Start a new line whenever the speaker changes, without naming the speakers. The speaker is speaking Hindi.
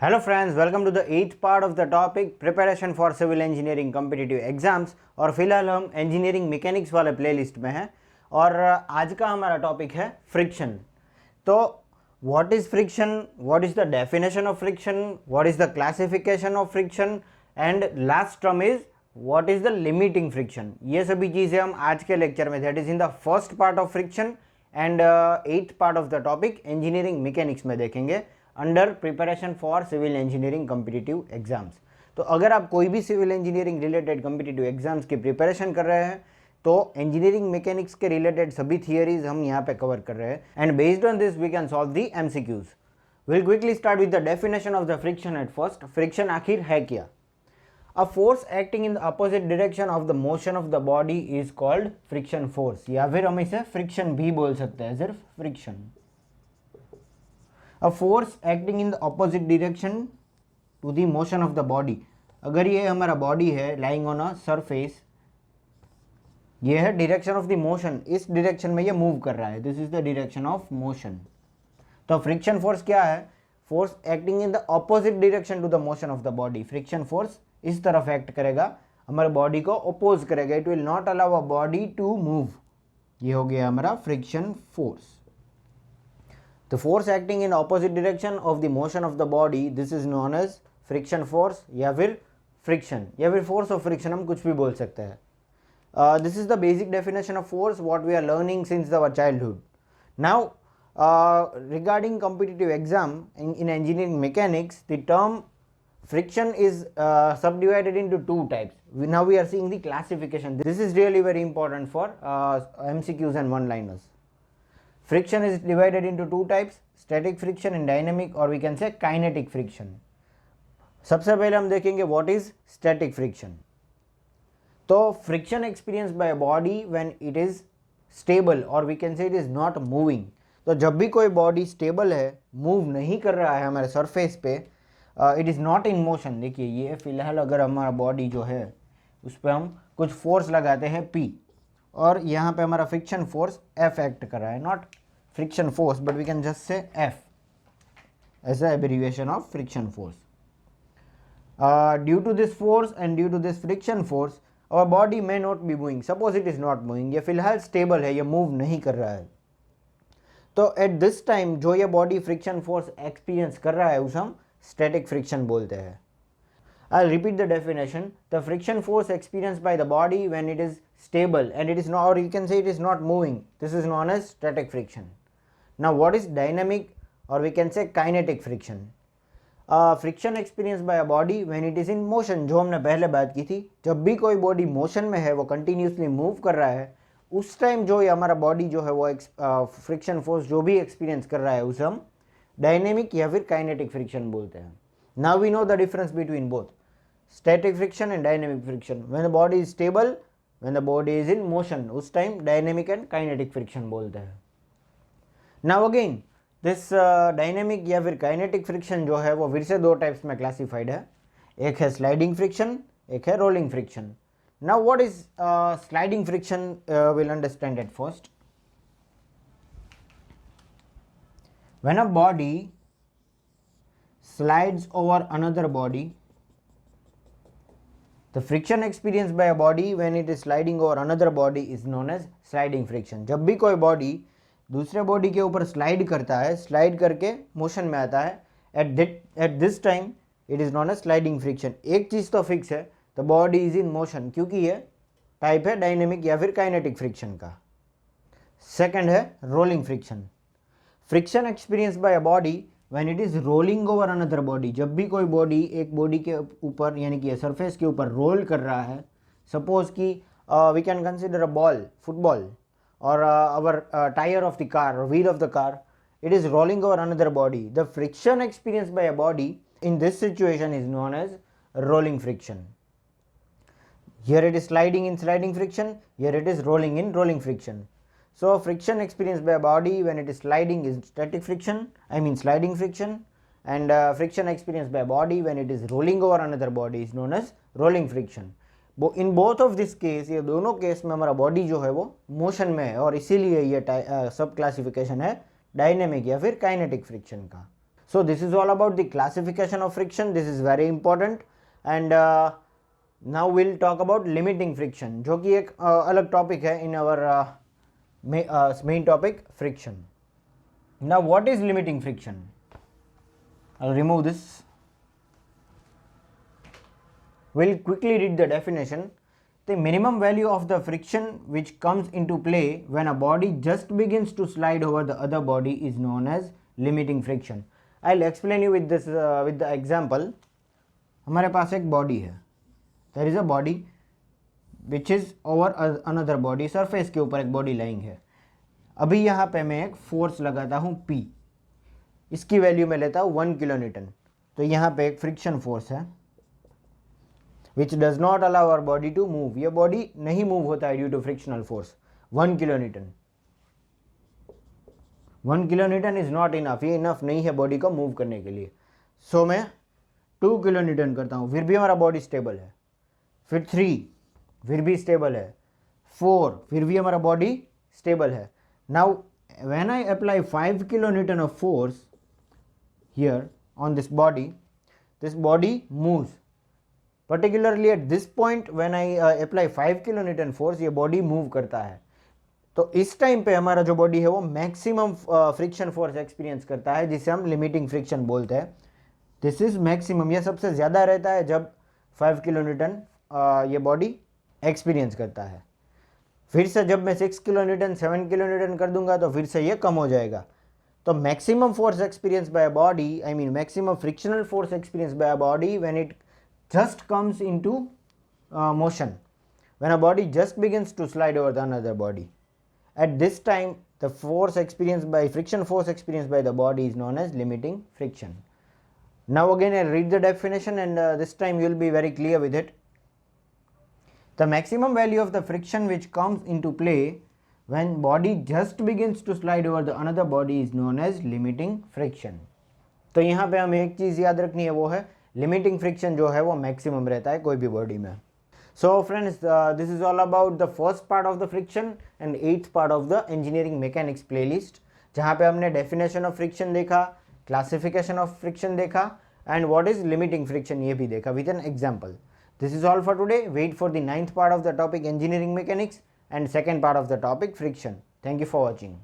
Hello friends, welcome to the 8th part of the topic preparation for civil engineering competitive exams. और फिलहाल हम इंजीनियरिंग मैकेनिक्स वाले प्लेलिस्ट में हैं और आज का हमारा टॉपिक है फ्रिक्शन। तो what is friction, what is the definition of friction, what is the classification of friction and last term is what is the limiting friction. ये सभी चीज़ें हम आज के लेक्चर में, that is in the first part of friction and 8th part of the topic engineering mechanics में देखेंगे under preparation for civil engineering competitive exams. तो अगर आप कोई भी civil engineering related competitive exams की प्रिपरेशन कर रहे हैं तो इंजीनियरिंग मैकेनिक्स के रिलेटेड सभी थियरीज हम यहाँ पे कवर कर रहे हैं and based on this we can solve the MCQs. Will quickly start with the definition of the friction at first. Friction आखिर है क्या? A force acting in the opposite direction of the motion of the body is called friction force, या फिर हम इसे फ्रिक्शन भी बोल सकते हैं, सिर्फ friction. A force acting in the opposite direction to the motion of the body। अगर ये हमारा बॉडी है lying on a surface, ये है डायरेक्शन ऑफ द मोशन, इस डायरेक्शन में ये मूव कर रहा है, this is the direction of motion. तो फ्रिक्शन फोर्स क्या है? Force acting in the opposite direction to the motion of the body. Friction force इस तरफ एक्ट करेगा, हमारे बॉडी को अपोज करेगा, it will not allow a body to move. ये हो गया हमारा friction force. The force acting in opposite direction of the motion of the body, this is known as friction force या फिर फ्रिक्शन या फिर फोर्स ऑफ फ्रिक्शन, हम कुछ भी बोल सकते हैं। This is the basic definition of force what we are learning since our childhood. Now regarding competitive exam in engineering mechanics, the term friction is subdivided into two types. Now we are seeing the classification. This is really very important for MCQs and one-liners. Friction is divided into two types, static friction and dynamic, or we can say kinetic friction. सबसे पहले हम देखेंगे what is static friction. तो friction experienced by a body when it is stable, or we can say it is not moving. तो जब भी कोई बॉडी स्टेबल है, मूव नहीं कर रहा है हमारे सरफेस पे, it is not in motion. देखिए ये फिलहाल अगर हमारा बॉडी जो है उस पर हम कुछ फोर्स लगाते हैं P, और यहाँ पे हमारा फ्रिक्शन फोर्स F एक्ट कर रहा है, not friction force but we can just say F as a abbreviation of friction force. Due to this force and due to this friction force our body may not be moving. Suppose it is not moving, ये फिलहाल स्टेबल है, ये मूव नहीं कर रहा है। तो एट दिस टाइम जो ये बॉडी फ्रिक्शन फोर्स एक्सपीरियंस कर रहा है उसे हम स्टैटिक फ्रिक्शन बोलते हैं। I repeat the definition, the friction force experience by the body when it is stable and it is not, or you can say it is not moving, this is known as static friction. Now what is dynamic or we can say kinetic friction? Friction experience by a body when it is in motion, जो हमने पहले बात की थी, जब भी कोई बॉडी मोशन में है, वो कंटिन्यूसली मूव कर रहा है, उस टाइम जो ये हमारा बॉडी जो है वो फ्रिक्शन फोर्स जो भी एक्सपीरियंस कर रहा है उसे हम डायनेमिक या फिर काइनेटिक फ्रिक्शन बोलते हैं। Now we know the difference between both static friction and dynamic friction. When the body is stable, when the body is in motion, उस time dynamic and kinetic friction बोलते हैं। नाउ अगेन दिस डायनेमिक या फिर काइनेटिक फ्रिक्शन जो है वो फिर से दो टाइप्स में क्लासिफाइड है, एक है स्लाइडिंग फ्रिक्शन, एक है rolling friction. Now what is sliding friction? We'll understand at first. When a body slides over another body, the friction experienced by a body when it is sliding over another body is known as sliding friction. जब भी कोई बॉडी दूसरे बॉडी के ऊपर स्लाइड करता है, स्लाइड करके मोशन में आता है, at this time it is known as sliding friction. एक चीज़ तो फिक्स है, the body is in motion, क्योंकि ये टाइप है डायनेमिक या फिर काइनेटिक फ्रिक्शन का। सेकंड है rolling friction. Friction experience by a body when it is rolling over another body, जब भी कोई बॉडी एक बॉडी के ऊपर यानी कि सरफेस के ऊपर रोल कर रहा है, सपोज कि we can consider a ball, football, or our tyre of the car, wheel of the car, it is rolling over another body. The friction experienced by a body in this situation is known as rolling friction. Here it is sliding in sliding friction, here it is rolling in rolling friction. So friction experienced by a body when it is sliding is static friction, sliding friction, and friction experienced by a body when it is rolling over another body is known as rolling friction. In both of this case, ये दोनों केस में हमारा बॉडी जो है वो मोशन में है, और इसीलिए ये सब क्लासिफिकेशन है डायनेमिक या फिर काइनेटिक फ्रिक्शन का। So this is all about the classification of friction. This is very important. And now we'll talk about limiting friction, जो कि एक अलग topic है in our main topic, friction. Now what is limiting friction? I'll remove this. We'll quickly read the definition. The minimum value of the friction which comes into play when a body just begins to slide over the other body is known as limiting friction. I'll explain you with this with the example. हमारे पास एक body है. There is a body which is over another body. Surface के ऊपर एक body lying है. अभी यहाँ पे मैं एक force लगाता हूँ P. इसकी वैल्यू में लेता हूँ 1 किलो न्यूटन. तो यहाँ पे एक फ्रिक्शन फोर्स है which does not allow our body to move. ये बॉडी नहीं मूव होता है due to frictional force. 1 kilo Newton. 1 kilo Newton is not enough. ये इनफ नहीं है बॉडी को मूव करने के लिए. सो मैं 2 किलो न्यूटन करता हूँ, फिर भी हमारा बॉडी स्टेबल है. फिर 3, फिर भी स्टेबल है. 4, फिर भी हमारा बॉडी स्टेबल है. Now when I apply 5 kilo Newton of force here on this body moves. Particularly at this point when I apply 5 kilonewton force, ये body move करता है. तो इस टाइम पे हमारा जो बॉडी है वो मैक्सिमम फ्रिक्शन फोर्स एक्सपीरियंस करता है, जिसे हम लिमिटिंग फ्रिक्शन बोलते हैं. This is maximum. ये सबसे ज़्यादा रहता है जब 5 किलो न्यूटन ये बॉडी एक्सपीरियंस करता है. फिर से जब मैं 6 किलो न्यूटन 7 किलो न्यूटन कर दूंगा तो फिर से ये कम हो जाएगा. So maximum force experienced by a body, I mean maximum frictional force experienced by a body when it just comes into motion, when a body just begins to slide over the another body. At this time, the force experienced by friction force experienced by the body is known as limiting friction. Now again I'll read the definition, and this time you'll be very clear with it. The maximum value of the friction which comes into play when body just begins to slide over the another body is known as limiting friction. तो यहाँ पे हमें एक चीज़ याद रखनी है, वो है limiting friction जो है वो maximum रहता है कोई भी बॉडी में. So friends, this is all about the first part of the friction and 8th part of the engineering mechanics playlist, जहाँ पे हमने definition of friction देखा, classification of friction देखा, and what is limiting friction ये भी देखा with an example. This is all for today. Wait for the 9th part of the topic engineering mechanics and second part of the topic friction. Thank you for watching.